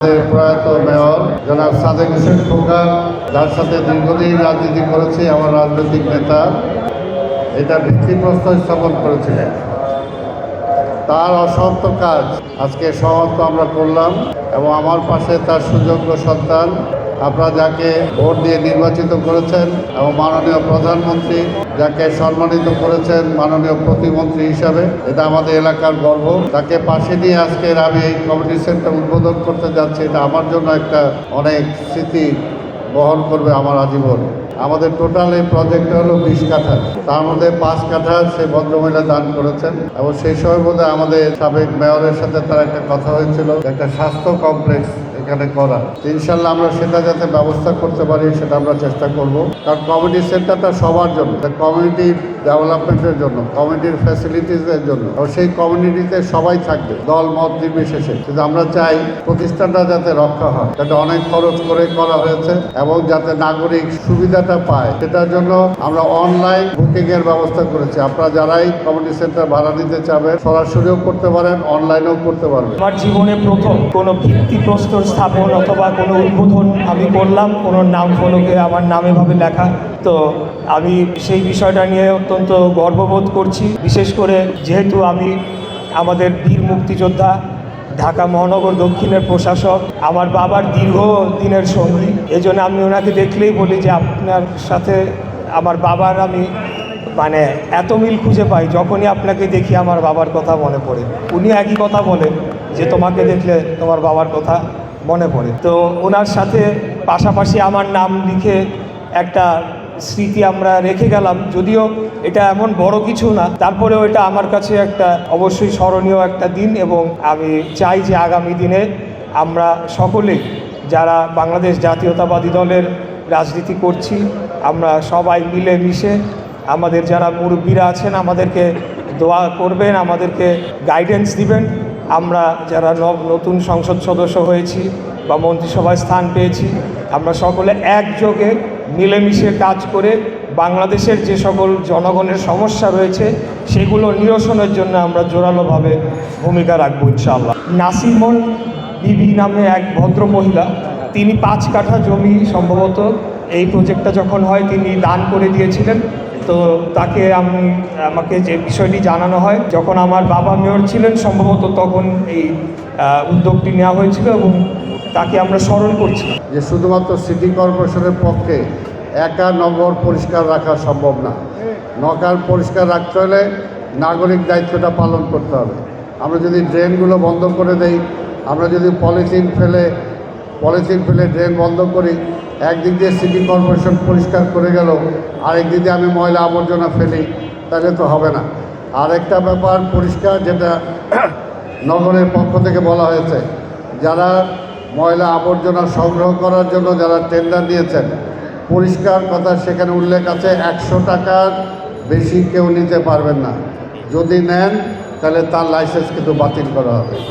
প্রয়াত মেয়র জনাব সাদেক হোসেন খোকা, যার সাথে দীর্ঘদিন রাজনীতি করেছি, আমার রাজনৈতিক নেতা, এটা ভিত্তিপ্রস্তর স্থাপন করেছিলেন। তার অসমাপ্ত কাজ আজকে সমাপ্ত আমরা করলাম এবং আমার পাশে তার সুযোগ্য সন্তান, আপনারা যাকে ভোট দিয়ে নির্বাচিত করেছেন এবং মাননীয় প্রধানমন্ত্রী যাকে সম্মানিত করেছেন মাননীয় প্রতিমন্ত্রী হিসাবে, এটা আমাদের এলাকার গর্ব। তাকে পাশে নিয়ে আজকের আমি এই কমিউনিটি সেন্টার উদ্বোধন করতে যাচ্ছি। এটা আমার জন্য একটা অনেক স্মৃতি বহন করবে আমার আজীবন। আমাদের টোটাল এই প্রজেক্টটা হলো 20 কাঠা, তার মধ্যে 5 কাঠা সে ভদ্রমহিলা দান করেছেন এবং সেই সময় বোধ আমাদের সাবেক মেয়রের সাথে তার একটা কথা হয়েছিল একটা স্বাস্থ্য কমপ্লেক্স এখানে করা। ইনশাল্লাহ আমরা সেটা যাতে ব্যবস্থা করতে পারি সেটা আমরা চেষ্টা করব, কারণ কমিউনিটি সেন্টারটা সবার জন্য, কমিউনিটির ডেভেলপমেন্টের জন্য, কমিউনিটির ফ্যাসিলিটিসের জন্য, এবং সেই কমিউনিটিতে সবাই থাকবে দল মত নির্বিশেষে। কিন্তু আমরা চাই প্রতিষ্ঠানটা যাতে রক্ষা হয়, যাতে অনেক খরচ করে করা হয়েছে এবং যাতে নাগরিক সুবিধাটা পায়, সেটার জন্য আমরা অনলাইন বুকিং এর ব্যবস্থা করেছি। আপনারা যারাই কমিউনিটি সেন্টার ভাড়া নিতে চাবেন সরাসরিও করতে পারেন, অনলাইনেও করতে পারবেন। আমার জীবনে প্রথম কোনো ভিত্তিপ্রস্তর স্থাপন অথবা কোনো উদ্বোধন আমি করলাম, কোনো নাম ফলকে আমার নাম এভাবে লেখা, তো আমি সেই বিষয়টা নিয়ে অত্যন্ত গর্ববোধ করছি। বিশেষ করে যেহেতু আমি আমাদের বীর মুক্তিযোদ্ধা, ঢাকা মহানগর দক্ষিণের প্রশাসক, আমার বাবার দীর্ঘ দিনের সঙ্গী, এই জন্য আমি ওনাকে দেখলেই বলি যে আপনার সাথে আমার বাবার আমি মানে এত মিল খুঁজে পাই, যখনই আপনাকে দেখি আমার বাবার কথা মনে পড়ে। উনি একই কথা বলেন যে তোমাকে দেখলে তোমার বাবার কথা মনে পড়ে। তো ওনার সাথে পাশাপাশি আমার নাম লিখে একটা স্মৃতি আমরা রেখে গেলাম, যদিও এটা এমন বড় কিছু না, তারপরেও এটা আমার কাছে একটা অবশ্যই স্মরণীয় একটা দিন। এবং আমি চাই যে আগামী দিনে আমরা সকলেই যারা বাংলাদেশ জাতীয়তাবাদী দলের রাজনীতি করছি, আমরা সবাই মিলে মিশে আমাদের যারা মুরব্বীরা আছেন আমাদেরকে দোয়া করবেন, আমাদেরকে গাইডেন্স দিবেন। আমরা যারা নতুন সংসদ সদস্য হয়েছি বা মন্ত্রিসভায় স্থান পেয়েছি, আমরা সকলে একযোগে মিলেমিশে কাজ করে বাংলাদেশের যে সকল জনগণের সমস্যা রয়েছে সেগুলো নিরসনের জন্য আমরা জোরালোভাবে ভূমিকা রাখবো ইনশাআল্লাহ। নাসিমন বিবি নামে এক ভদ্র মহিলা, তিনি 5 কাঠা জমি সম্ভবত এই প্রজেক্টটা যখন হয় তিনি দান করে দিয়েছিলেন। তো তাকে আমাকে যে বিষয়টি জানানো হয়, যখন আমার বাবা মেয়র ছিলেন সম্ভবত তখন এই উদ্যোগটি নেওয়া হয়েছিল এবং তাকে আমরা স্মরণ করছি। যে শুধুমাত্র সিটি কর্পোরেশনের পক্ষে একা নগর পরিষ্কার রাখা সম্ভব না। নগর পরিষ্কার রাখতে হলে নাগরিক দায়িত্বটা পালন করতে হবে। আমরা যদি ড্রেনগুলো বন্ধ করে দেই, আমরা যদি পলিথিন ফেলে ড্রেন বন্ধ করি, একদিক দিয়ে সিটি কর্পোরেশন পরিষ্কার করে গেল, আরেক দিক দিয়ে আমি ময়লা আবর্জনা ফেলি, তাহলে তো হবে না। আরেকটা ব্যাপার পরিষ্কার, যেটা নগরের পক্ষ থেকে বলা হয়েছে, যারা ময়লা আবর্জনা সংগ্রহ করার জন্য যারা টেন্ডার দিয়েছেন, পরিষ্কার কথা সেখানে উল্লেখ আছে 100 টাকার বেশি কেউ নিতে পারবেন না। যদি নেন তাহলে তার লাইসেন্স কিন্তু বাতিল করা হবে।